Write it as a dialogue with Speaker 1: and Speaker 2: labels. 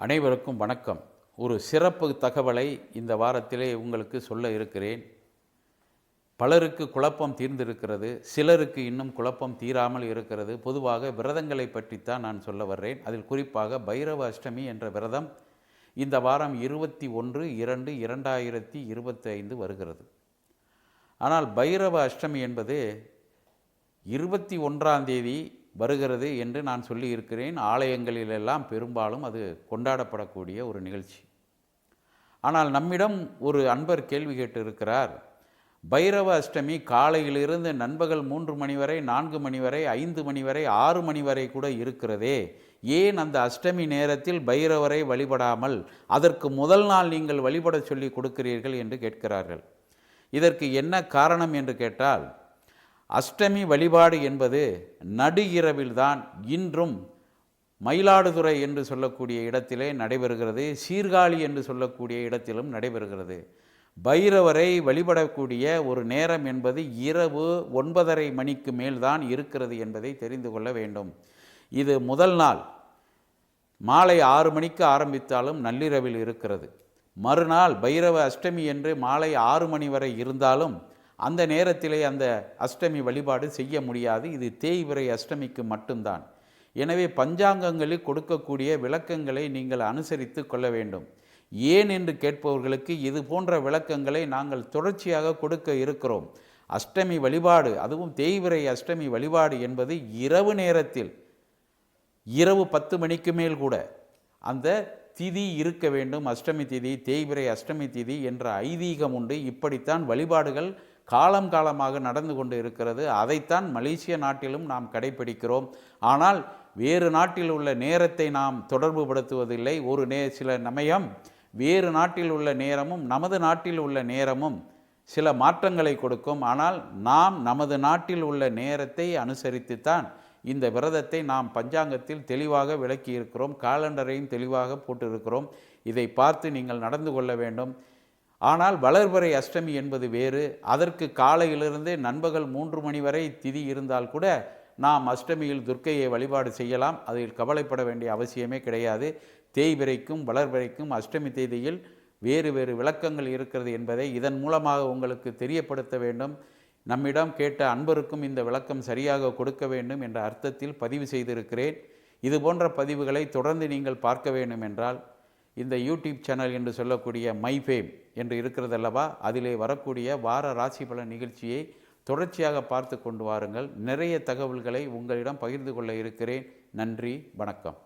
Speaker 1: அனைவருக்கும் வணக்கம். ஒரு சிறப்பு தகவலை இந்த வாரத்திலே உங்களுக்கு சொல்ல இருக்கிறேன். பலருக்கு குழப்பம் தீர்ந்திருக்கிறது, சிலருக்கு இன்னும் குழப்பம் தீராமல் இருக்கிறது. பொதுவாக விரதங்களை பற்றித்தான் நான் சொல்ல வர்றேன். அதில் குறிப்பாக பைரவ அஷ்டமி என்ற விரதம் இந்த வாரம் 21/2/2025 வருகிறது. ஆனால் பைரவ அஷ்டமி என்பது 21ஆம் தேதி வருகிறது என்று நான் சொல்லியிருக்கிறேன். ஆலயங்களிலெல்லாம் பெரும்பாலும் அது கொண்டாடப்படக்கூடிய ஒரு நிகழ்ச்சி. ஆனால் நம்மிடம் ஒரு அன்பர் கேள்வி கேட்டு இருக்கிறார். பைரவ அஷ்டமி காலையிலிருந்து நண்பகல் 3 மணி வரை, 4 மணி வரை, 5 மணி வரை, 6 மணி வரை கூட இருக்கிறதே, ஏன் அந்த அஷ்டமி நேரத்தில் பைரவரை வழிபடாமல் அதற்கு முதல் நாள் நீங்கள் வழிபட சொல்லி கொடுக்கிறீர்கள் என்று கேட்கிறார்கள். இதற்கு என்ன காரணம் என்று கேட்டால், அஷ்டமி வழிபாடு என்பது நடு இரவில்தான் இன்றும் மயிலாடுதுறை என்று சொல்லக்கூடிய இடத்திலே நடைபெறுகிறது, சீர்காழி என்று சொல்லக்கூடிய இடத்திலும் நடைபெறுகிறது. பைரவரை வழிபடக்கூடிய ஒரு நேரம் என்பது இரவு 9:30 மணிக்கு மேல்தான் இருக்கிறது என்பதை தெரிந்து கொள்ள வேண்டும். இது முதல் நாள் மாலை 6 மணிக்கு ஆரம்பித்தாலும் நள்ளிரவில் இருக்கிறது. மறுநாள் பைரவ அஷ்டமி என்று மாலை 6 மணி வரை இருந்தாலும் அந்த நேரத்திலே அந்த அஷ்டமி வழிபாடு செய்ய முடியாது. இது தேய்பிறை அஷ்டமிக்கு மட்டும்தான். எனவே பஞ்சாங்கங்களில் கொடுக்கக்கூடிய விளக்கங்களை நீங்கள் அனுசரித்து கொள்ள வேண்டும். ஏன் என்று கேட்பவர்களுக்கு இது போன்ற விளக்கங்களை நாங்கள் தொடர்ச்சியாக கொடுக்க இருக்கிறோம். அஷ்டமி வழிபாடு, அதுவும் தேய்பிறை அஷ்டமி வழிபாடு என்பது இரவு நேரத்தில், இரவு 10 மணிக்கு மேல் கூட அந்த திதி இருக்க வேண்டும். அஷ்டமி திதி, தேய்பிறை அஷ்டமி திதி என்ற ஐதீகம் உண்டு. இப்படித்தான் வழிபாடுகள் காலம் காலமாக நடந்து கொண்டு இருக்கிறது. அதைத்தான் மலேசிய நாட்டிலும் நாம் கடைபிடிக்கிறோம். ஆனால் வேறு நாட்டில் உள்ள நேரத்தை நாம் தொடர்பு படுத்துவதில்லை. சில சமயம் வேறு நாட்டில் உள்ள நேரமும் நமது நாட்டில் உள்ள நேரமும் சில மாற்றங்களை கொடுக்கும். ஆனால் நாம் நமது நாட்டில் உள்ள நேரத்தை அனுசரித்துத்தான் இந்த விரதத்தை நாம் பஞ்சாங்கத்தில் தெளிவாக விளக்கி இருக்கிறோம். காலண்டரையும் தெளிவாக போட்டிருக்கிறோம். இதை பார்த்து நீங்கள் நடந்து கொள்ள வேண்டும். ஆனால் வளர்பிறை அஷ்டமி என்பது வேறு. அதற்கு காலையிலிருந்து நண்பகல் 3 மணி வரை திதி இருந்தால் கூட நாம் அஷ்டமியில் துர்க்கையை வழிபாடு செய்யலாம். அதில் கவலைப்பட வேண்டிய அவசியமே கிடையாது. தேய்பிறைக்கும் வளர்பிறைக்கும் அஷ்டமி தேதியில் வேறு வேறு விளக்கங்கள் இருக்கிறது என்பதை இதன் மூலமாக உங்களுக்கு தெரியப்படுத்த வேண்டும். நம்மிடம் கேட்ட அன்பருக்கும் இந்த விளக்கம் சரியாக கொடுக்க வேண்டும் என்ற அர்த்தத்தில் பதிவு செய்திருக்கிறேன். இது போன்ற பதிவுகளை தொடர்ந்து நீங்கள் பார்க்க வேண்டும் என்றால் இந்த யூடியூப் சேனல் என்று சொல்லக்கூடிய மைஃபேம் என்று இருக்கிறதல்லவா, அதிலே வரக்கூடிய வார ராசி பலன் நிகழ்ச்சியை தொடர்ச்சியாக பார்த்து கொண்டு வாருங்கள். நிறைய தகவல்களை உங்களிடம் பகிர்ந்து கொள்ள இருக்கிறேன். நன்றி, வணக்கம்.